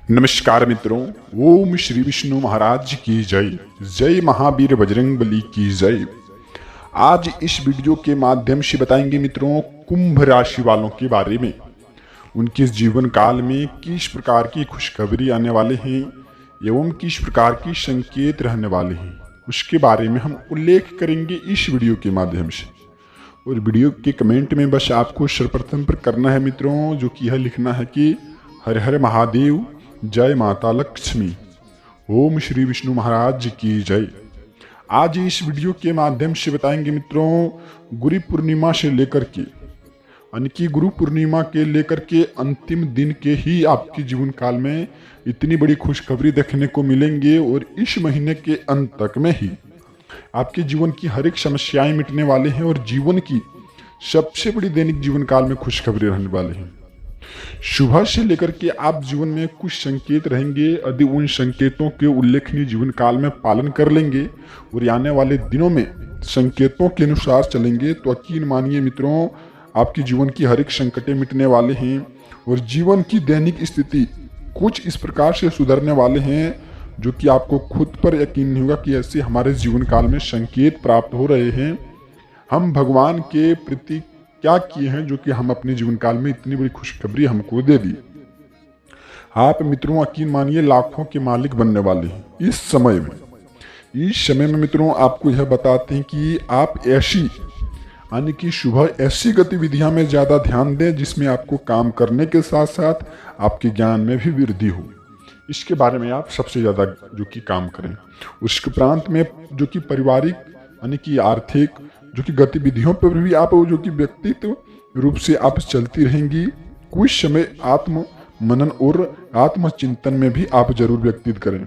नमस्कार मित्रों, ओम श्री विष्णु महाराज की जय। जय महावीर बजरंग बली की जय। आज इस वीडियो के माध्यम से बताएंगे मित्रों कुंभ राशि वालों के बारे में। उनके जीवन काल में किस प्रकार की खुशखबरी आने वाले हैं एवं किस प्रकार की संकेत रहने वाले हैं, उसके बारे में हम उल्लेख करेंगे इस वीडियो के माध्यम से। और वीडियो के कमेंट में बस आपको सर्वप्रथम पर करना है मित्रों, जो कि यह लिखना है कि हर हर महादेव, जय माता लक्ष्मी, ओम श्री विष्णु महाराज की जय। आज इस वीडियो के माध्यम से बताएंगे मित्रों गुरु पूर्णिमा से लेकर के यानी कि गुरु पूर्णिमा के लेकर के अंतिम दिन के ही आपके जीवन काल में इतनी बड़ी खुशखबरी देखने को मिलेंगे और इस महीने के अंत तक में ही आपके जीवन की हर एक समस्याएं मिटने वाले हैं और जीवन की सबसे बड़ी दैनिक जीवन काल में खुशखबरी रहने वाले हैं। सुबह से लेकर के आप जीवन में कुछ संकेत रहेंगे, यदि उन संकेतों के उल्लेखनीय जीवन काल में पालन कर लेंगे और आने वाले दिनों में संकेतों के अनुसार चलेंगे तो यकीन मानिए मित्रों आपके जीवन की हर एक संकटें मिटने वाले हैं और जीवन की दैनिक स्थिति कुछ इस प्रकार से सुधरने वाले हैं जो कि आपको खुद पर यकीन नहीं होगा कि ऐसे हमारे जीवन काल में संकेत प्राप्त हो रहे हैं। हम भगवान के प्रति क्या किए हैं जो कि हम अपने जीवन काल में इतनी बड़ी खुशखबरी हमको दे दी। आप मित्रों यकीन मानिए लाखों के मालिक बनने वाले हैं इस समय में मित्रों आपको यह बताते हैं कि आप ऐसी यानी कि सुबह ऐसी गतिविधियां में ज्यादा ध्यान दें जिसमें आपको काम करने के साथ साथ आपके ज्ञान में भी वृद्धि हो। इसके बारे में आप सबसे ज्यादा जो कि काम करें। उसके प्रांत में जो कि पारिवारिक यानी कि आर्थिक जो कि गतिविधियों पर भी आप जो कि व्यक्तित्व रूप से आप चलती रहेंगी। कुछ समय आत्म मनन और आत्मचिंतन में भी आप जरूर व्यतीत करें।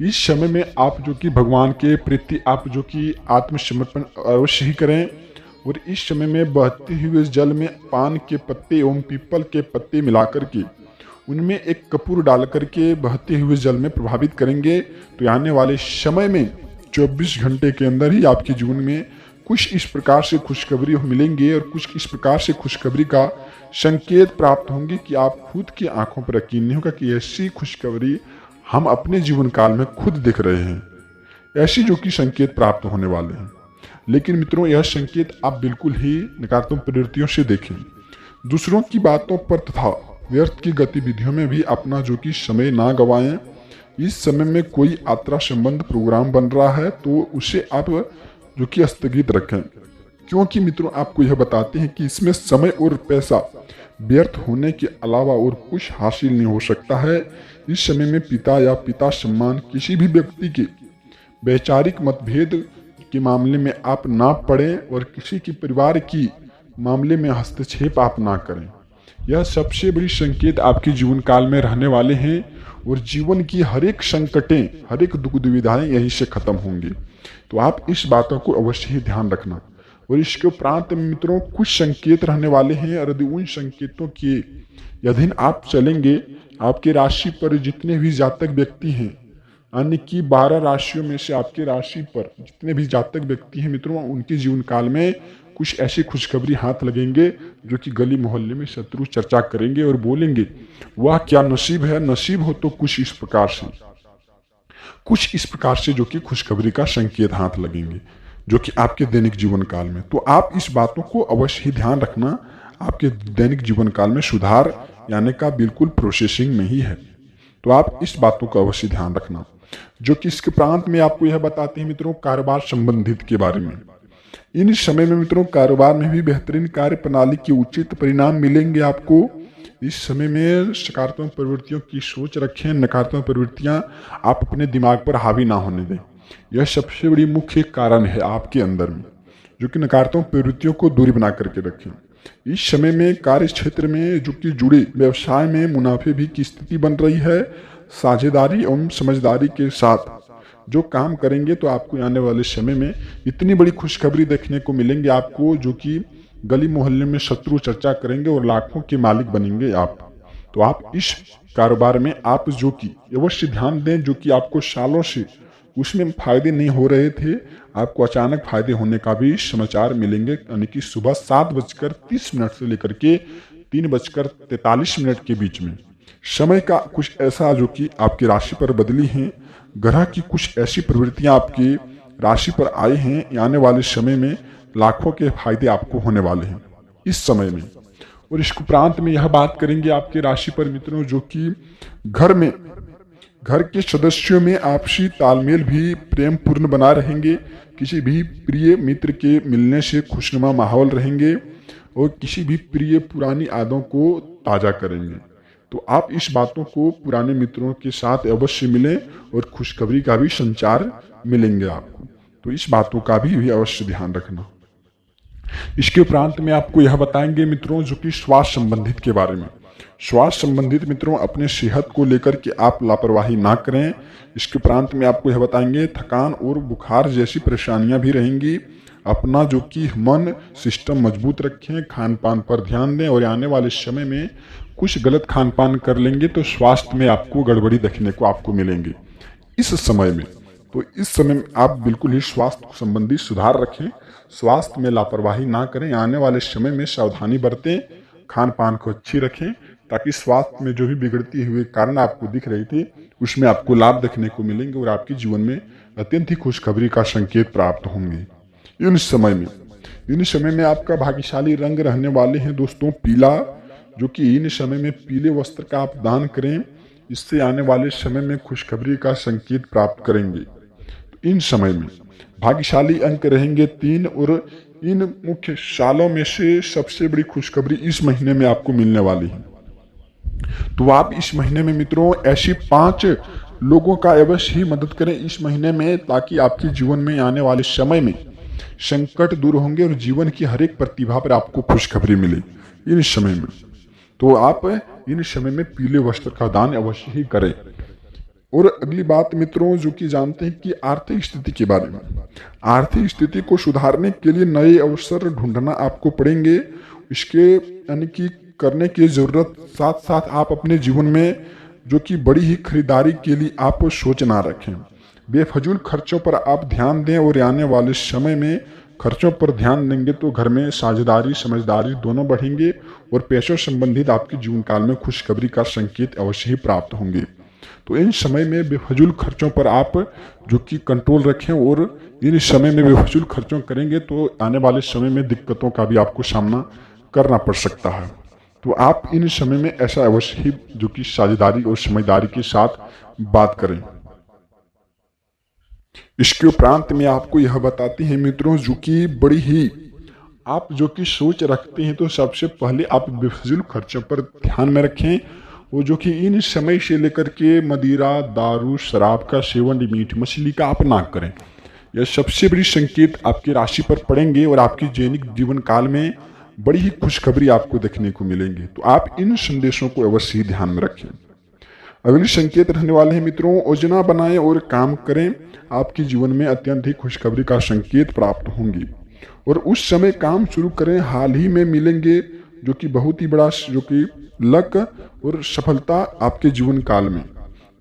इस समय में आप जो कि भगवान के प्रति आप जो कि आत्मसमर्पण अवश्य ही करें और इस समय में बहते हुए जल में पान के पत्ते एवं पीपल के पत्ते मिलाकर के उनमें एक कपूर डाल करके बहते हुए जल में प्रभावित करेंगे तो आने वाले समय में 24 घंटे के अंदर ही आपके जीवन में कुछ इस प्रकार से खुशखबरी मिलेंगे और कुछ इस प्रकार से खुशखबरी का संकेत प्राप्त होंगे कि आप खुद की आंखों पर यकीन नहीं होगा कि ऐसी खुशखबरी हम अपने जीवन काल में खुद देख रहे हैं। ऐसी जो कि संकेत प्राप्त होने वाले हैं। लेकिन मित्रों यह संकेत आप बिल्कुल ही नकारात्मक प्रवृत्तियों से देखें, दूसरों की बातों पर तथा व्यर्थ की गतिविधियों में भी अपना जो कि समय ना गवाएं। इस समय में कोई यात्रा संबंध प्रोग्राम बन रहा है तो उसे आप जो कि स्थगित रखें, क्योंकि मित्रों आपको यह बताते हैं कि इसमें समय और पैसा व्यर्थ होने के अलावा और कुछ हासिल नहीं हो सकता है। इस समय में पिता या पिता सम्मान किसी भी व्यक्ति के वैचारिक मतभेद के मामले में आप ना पड़ें और किसी की परिवार की मामले में हस्तक्षेप आप ना करें। यह सबसे बड़ी संकेत आपके जीवन काल में रहने वाले हैं और जीवन की हर एक संकटें हर एक दुख दुविधाएं यहीं से खत्म होंगी। तो आप इस बातों को अवश्य ही ध्यान रखना। और इसके उपरांत मित्रों कुछ संकेत रहने वाले हैं और यदि उन संकेतों के अधीन आप चलेंगे आपके राशि पर जितने भी जातक व्यक्ति हैं यानी कि 12 राशियों में से आपके राशि पर जितने भी जातक व्यक्ति हैं मित्रों उनके जीवन काल में कुछ ऐसी खुशखबरी हाथ लगेंगे जो कि गली मोहल्ले में शत्रु चर्चा करेंगे और बोलेंगे वाह क्या नसीब है। नसीब हो तो कुछ इस प्रकार से जो कि खुशखबरी का संकेत हाथ लगेंगे जो कि आपके दैनिक जीवन काल में। तो आप इस बातों को अवश्य ही ध्यान रखना। आपके दैनिक जीवन काल में सुधार आने का बिल्कुल प्रोसेसिंग में ही है, तो आप इस बातों का अवश्य ध्यान रखना। जो कि इसके प्रांत में आपको यह बताते हैं मित्रों कारोबार संबंधित के बारे में। इन समय में मित्रों कारोबार में भी बेहतरीन कार्य प्रणाली के उचित परिणाम मिलेंगे आपको। इस समय में सकारात्मक प्रवृत्तियों की सोच रखें, नकारात्मक प्रवृत्तियां आप अपने दिमाग पर हावी ना होने दें। यह सबसे बड़ी मुख्य कारण है आपके अंदर में, जो कि नकारात्मक प्रवृत्तियों को दूरी बना करके रखें। इस समय में कार्य क्षेत्र में जो कि जुड़े व्यवसाय में मुनाफे भी की स्थिति बन रही है। साझेदारी एवं समझदारी के साथ जो काम करेंगे तो आपको आने वाले समय में इतनी बड़ी खुशखबरी देखने को मिलेंगे आपको, जो कि गली मोहल्ले में शत्रु चर्चा करेंगे और लाखों के मालिक बनेंगे आप। तो आप इस कारोबार में आप जो कि अवश्य ध्यान दें, जो कि आपको सालों से उसमें फायदे नहीं हो रहे थे, आपको अचानक फायदे होने का भी समाचार मिलेंगे। यानी कि सुबह 7:30 से लेकर के 3:43 के बीच में समय का कुछ ऐसा जो कि आपकी राशि पर बदली है, ग्रह की कुछ ऐसी प्रवृत्तियां आपकी राशि पर आई हैं, आने वाले समय में लाखों के फायदे आपको होने वाले हैं इस समय में। और इसके उपरांत में यह बात करेंगे आपके राशि पर मित्रों, जो कि घर के सदस्यों में आपसी तालमेल भी प्रेम पूर्ण बना रहेंगे। किसी भी प्रिय मित्र के मिलने से खुशनुमा माहौल रहेंगे और किसी भी प्रिय पुरानी यादों को ताज़ा करेंगे। तो आप इस बातों को पुराने मित्रों के साथ अवश्य मिलें और खुशखबरी का भी संचार मिलेंगे आपको। तो इस बातों का भी अवश्य ध्यान रखना। इसके उपरांत में आपको यह बताएंगे मित्रों, जो कि स्वास्थ्य संबंधित के बारे में। स्वास्थ्य संबंधित मित्रों, अपने सेहत को लेकर के आप लापरवाही ना करें। इसके उपरांत में आपको यह बताएंगे, थकान और बुखार जैसी परेशानियां भी रहेंगी। अपना जो कि मन सिस्टम मजबूत रखें, खान पान पर ध्यान दें और आने वाले समय में कुछ गलत खान पान कर लेंगे तो स्वास्थ्य में आपको गड़बड़ी देखने को आपको मिलेंगे इस समय में। तो इस समय में आप बिल्कुल ही स्वास्थ्य संबंधी सुधार रखें, स्वास्थ्य में लापरवाही ना करें, आने वाले समय में सावधानी बरतें, खान पान को अच्छी रखें, ताकि स्वास्थ्य में जो भी बिगड़ती हुई कारण आपको दिख रही थी उसमें आपको लाभ देखने को मिलेंगे और आपके जीवन में अत्यंत ही खुशखबरी का संकेत प्राप्त होंगे इन समय में आपका भाग्यशाली रंग रहने वाले हैं दोस्तों पीला, जो कि इन समय में पीले वस्त्र का आप दान करें, इससे आने वाले समय में खुशखबरी का संकेत प्राप्त करेंगे। तो इन समय में भाग्यशाली अंक रहेंगे 3 और इन मुख्य सालों में से सबसे बड़ी खुशखबरी इस महीने में आपको मिलने वाली है। तो आप इस महीने में मित्रों ऐसी 5 लोगों का अवश्य ही मदद करें इस महीने में, ताकि आपके जीवन में आने वाले समय में संकट दूर होंगे और जीवन की हर एक प्रतिभा पर आपको खुशखबरी मिले इन समय में। तो आप इन समय में पीले वस्त्र का दान अवश्य ही करें। और अगली बात मित्रों, जो कि जानते हैं कि आर्थिक स्थिति के बारे में। आर्थिक स्थिति को सुधारने के लिए नए अवसर ढूंढना आपको पड़ेंगे, इसके यानी कि करने की जरूरत। साथ साथ आप अपने जीवन में जो कि बड़ी ही खरीदारी के लिए आप सोच ना रखें, बेफजूल खर्चों पर आप ध्यान दें और आने वाले समय में खर्चों पर ध्यान देंगे तो घर में साझेदारी समझदारी दोनों बढ़ेंगे और पैसों संबंधित आपके जीवन काल में खुशखबरी का संकेत अवश्य ही प्राप्त होंगे। तो इन समय में बेफजूल खर्चों पर आप जो कि कंट्रोल रखें और इन समय में बेफजूल खर्चों करेंगे तो आने वाले समय में दिक्कतों का भी आपको सामना करना पड़ सकता है। तो आप इन समय में ऐसा अवश्य ही जो कि साझेदारी और समझदारी के साथ बात करें। इसके उपरांत में आपको यह बताते हैं मित्रों, जो कि बड़ी ही आप जो कि सोच रखते हैं, तो सबसे पहले आप बेफजूल खर्चों पर ध्यान में रखें। वो जो कि इन समय से लेकर के मदिरा दारू शराब का सेवन मीट मछली का आप ना करें। यह सबसे बड़ी संकेत आपकी राशि पर पड़ेंगे और आपकी दैनिक जीवन काल में बड़ी ही खुशखबरी आपको देखने को मिलेंगे। तो आप इन संदेशों को अवश्य ही ध्यान में रखें। अगले संकेत रहने वाले हैं मित्रों, योजना बनाएं और काम करें, आपके जीवन में अत्यंत ही खुशखबरी का संकेत प्राप्त होंगी। और उस समय काम शुरू करें, हाल ही में मिलेंगे जो कि बहुत ही बड़ा जो कि लक और सफलता आपके जीवन काल में।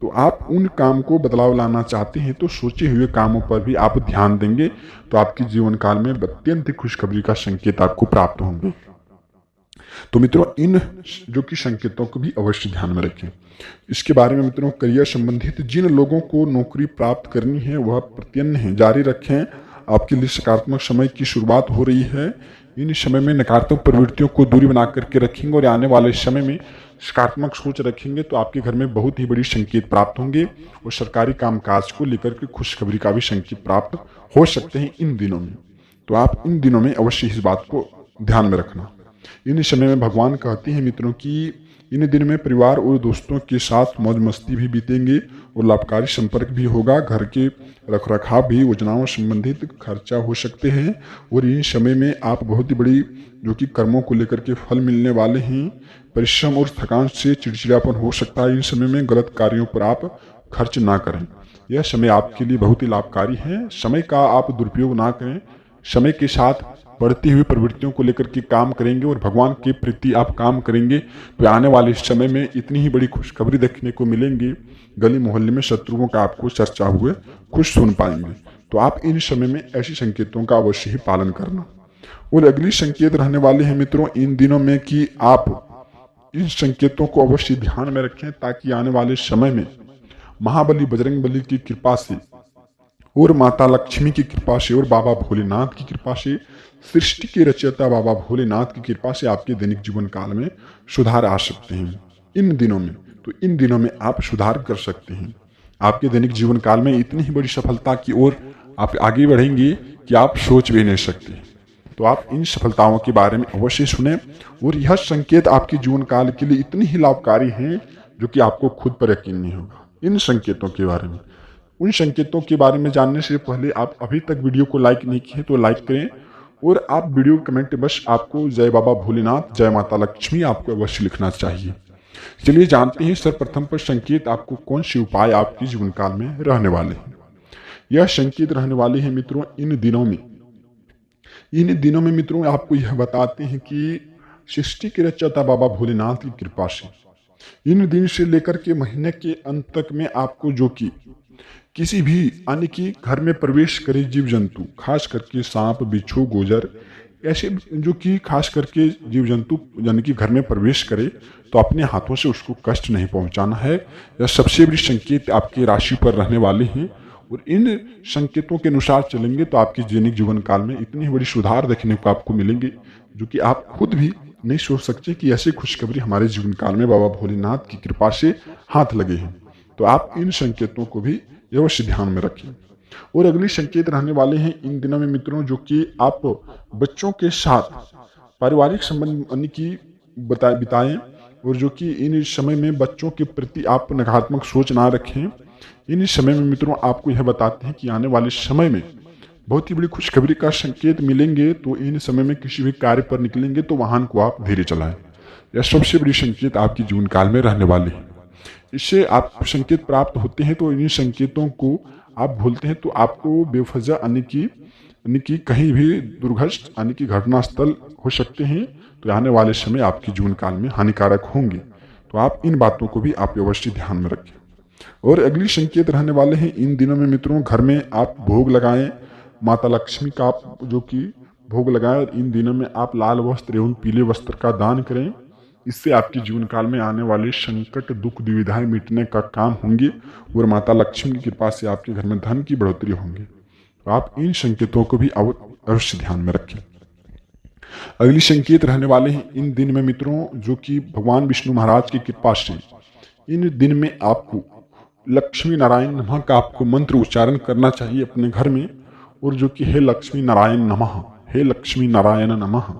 तो आप उन काम को बदलाव लाना चाहते हैं तो सोचे हुए कामों पर भी आप ध्यान देंगे तो आपके जीवन काल में अत्यंत खुशखबरी का संकेत आपको प्राप्त होंगे। तो मित्रों इन जो कि संकेतों को भी अवश्य ध्यान में रखें। इसके बारे में मित्रों, करियर संबंधित जिन लोगों को नौकरी प्राप्त करनी है वह प्रयत्न जारी रखें, आपके लिए सकारात्मक समय की शुरुआत हो रही है। इन समय में नकारात्मक प्रवृत्तियों को दूरी बना करके रखेंगे और आने वाले समय में सकारात्मक सोच रखेंगे तो आपके घर में बहुत ही बड़ी संकेत प्राप्त होंगे और सरकारी कामकाज को लेकर के खुशखबरी का भी संकेत प्राप्त हो सकते हैं इन दिनों में। तो आप इन दिनों में अवश्य इस बात को ध्यान में रखना। इन समय में भगवान कहते हैं मित्रों कि इन दिन में परिवार और दोस्तों के साथ मौज मस्ती भी बीतेंगे और लाभकारी संपर्क भी होगा। घर के रखरखाव भी योजनाओं संबंधित खर्चा हो सकते हैं और इन समय में आप बहुत ही बड़ी जो कि कर्मों को लेकर के फल मिलने वाले हैं। परिश्रम और थकान से चिड़चिड़ापन हो सकता है। इन समय में गलत कार्यों पर आप खर्च ना करें। यह समय आपके लिए बहुत ही लाभकारी है। समय का आप दुरुपयोग ना करें, समय के साथ बढ़ती हुई प्रवृत्तियों को लेकर के काम करेंगे और भगवान के प्रति आप काम करेंगे तो आने वाले समय में इतनी ही बड़ी खुशखबरी देखने को मिलेंगी, गली मोहल्ले में शत्रुओं का आपको चर्चा हुए कुछ सुन पाएंगे। तो आप इन समय में ऐसी संकेतों का अवश्य ही पालन करना। और अगली संकेत रहने वाले हैं मित्रों इन दिनों में कि आप इन संकेतों को अवश्य ध्यान में रखें ताकि आने वाले समय में महाबली बजरंगबली की कृपा से और माता लक्ष्मी की कृपा से और बाबा भोलेनाथ की कृपा से, सृष्टि के रचयिता बाबा भोलेनाथ की कृपा से आपके दैनिक जीवन काल में सुधार आ सकते हैं। इन दिनों में इन दिनों में आप सुधार कर सकते हैं। आपके दैनिक जीवन काल में इतनी ही बड़ी सफलता की ओर आप आगे बढ़ेंगे कि आप सोच भी नहीं सकते। तो आप इन सफलताओं के बारे में अवश्य सुने और यह संकेत आपके जीवन काल के लिए इतनी ही लाभकारी हैं जो कि आपको खुद पर यकीन नहीं होगा। इन संकेतों के बारे में, उन संकेतों के बारे में जानने से पहले आप अभी तक वीडियो को लाइक नहीं किए तो लाइक करें और आप वीडियो कमेंट बस आपको जय बाबा भोलेनाथ, जय माता लक्ष्मी आपको अवश्य लिखना चाहिए। चलिए जानते हैं सर्वप्रथम पर संकेत आपको कौन से उपाय आपके जीवन काल में रहने वाले हैं। यह संकेत रहने वाले हैं मित्रों इन दिनों में मित्रों आपको यह बताते हैं कि सृष्टि के रचयिता बाबा भोलेनाथ की कृपा से इन दिन से लेकर के महीने के अंत तक में आपको जो कि किसी भी यानी कि घर में प्रवेश करे जीव जंतु, खास करके सांप, बिच्छू, गोजर, ऐसे जो कि खास करके जीव जंतु यानी कि घर में प्रवेश करे तो अपने हाथों से उसको कष्ट नहीं पहुंचाना है। यह सबसे बड़ी संकेत आपकी राशि पर रहने वाले हैं और इन संकेतों के अनुसार चलेंगे तो आपके दैनिक जीवन काल में इतनी बड़ी सुधार देखने को आपको मिलेंगे जो कि आप खुद भी नहीं सोच सकते कि ऐसी खुशखबरी हमारे जीवन काल में बाबा भोलेनाथ की कृपा से हाथ लगे हैं। तो आप इन संकेतों को भी अवश्य ध्यान में रखें। और अगले संकेत रहने वाले हैं इन दिनों में मित्रों जो कि आप बच्चों के साथ पारिवारिक संबंध की बिताएं और जो कि इन समय में बच्चों के प्रति आप नकारात्मक सोच ना रखें। इन समय में मित्रों आपको यह बताते हैं कि आने वाले समय में बहुत ही बड़ी खुशखबरी का संकेत मिलेंगे। तो इन समय में किसी भी कार्य पर निकलेंगे तो वाहन को आप धीरे चलाएं। यह सबसे बड़ी संकेत आपके जीवन काल में रहने वाले हैं। इससे आप संकेत प्राप्त होते हैं तो इन संकेतों को आप भूलते हैं तो आपको बेवजह यानी कि कहीं भी दुर्घटना यानी कि घटनास्थल हो सकते हैं। तो आने वाले समय आपके जीवन काल में हानिकारक होंगे। तो आप इन बातों को भी आप अवश्य ध्यान में रखें। और अगली संकेत रहने वाले हैं इन दिनों में मित्रों घर में आप भोग लगाएं, माता लक्ष्मी का आप जो कि भोग लगाएं और इन दिनों में आप लाल वस्त्र एवं पीले वस्त्र का दान करें। इससे आपके जीवन काल में आने वाले संकट, दुख, दुविधाएं मिटने का काम होंगे और माता लक्ष्मी की कृपा से आपके घर में धन की बढ़ोतरी होंगी। तो आप इन संकेतों को भी अवश्य ध्यान में रखें। अगली संकेत रहने वाले हैं इन दिन में मित्रों जो कि भगवान विष्णु महाराज की कृपा से इन दिन में आपको लक्ष्मी नारायण नमः का आपको मंत्र उच्चारण करना चाहिए अपने घर में। और जो कि हे लक्ष्मी नारायण नमः, हे लक्ष्मी नारायण नमः,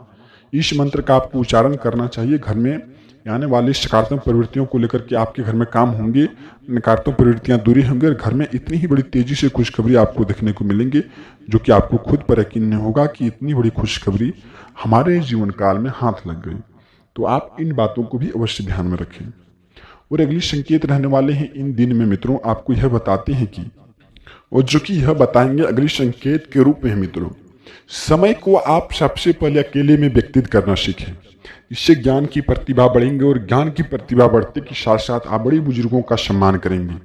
इस मंत्र का आपको उच्चारण करना चाहिए। घर में आने वाली सकारात्मक प्रवृत्तियों को लेकर के आपके घर में काम होंगे, नकारात्मक प्रवृत्तियां दूरी होंगी और घर में इतनी ही बड़ी तेजी से खुशखबरी आपको देखने को मिलेंगे जो कि आपको खुद पर यकीन नहीं होगा कि इतनी बड़ी खुशखबरी हमारे जीवन काल में हाथ लग गई। तो आप इन बातों को भी अवश्य ध्यान में रखें। और अगली संकेत रहने वाले हैं इन दिन में मित्रों आपको यह बताते हैं कि और जो कि यह बताएंगे अगली संकेत के रूप में मित्रों, समय को आप सबसे पहले अकेले में व्यतीत करना सीखें। इससे ज्ञान की प्रतिभा बढ़ेंगे और ज्ञान की प्रतिभा बढ़ते के साथ साथ आप बड़े बुजुर्गों का सम्मान करेंगे।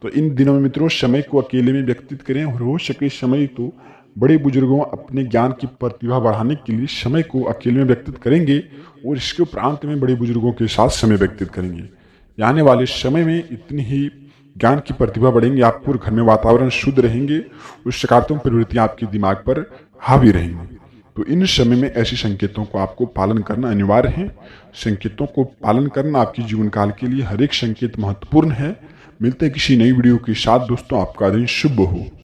तो इन दिनों में मित्रों समय को अकेले में व्यतीत करें और हो सके समय तो बड़े बुजुर्गों अपने ज्ञान की प्रतिभा बढ़ाने के लिए समय को अकेले में व्यतीत करेंगे और इसके उपरांत में बड़े बुजुर्गों के साथ समय व्यतीत करेंगे। आने वाले समय में इतनी ही ज्ञान की प्रतिभा बढ़ेंगे, आपको घर में वातावरण शुद्ध रहेंगे और सकारात्मक प्रवृत्तियां आपके दिमाग पर हावी रहेंगी। तो इन समय में ऐसे संकेतों को आपको पालन करना अनिवार्य है। संकेतों को पालन करना आपके जीवन काल के लिए हर एक संकेत महत्वपूर्ण है। मिलते हैं किसी नई वीडियो के साथ दोस्तों, आपका दिन शुभ हो।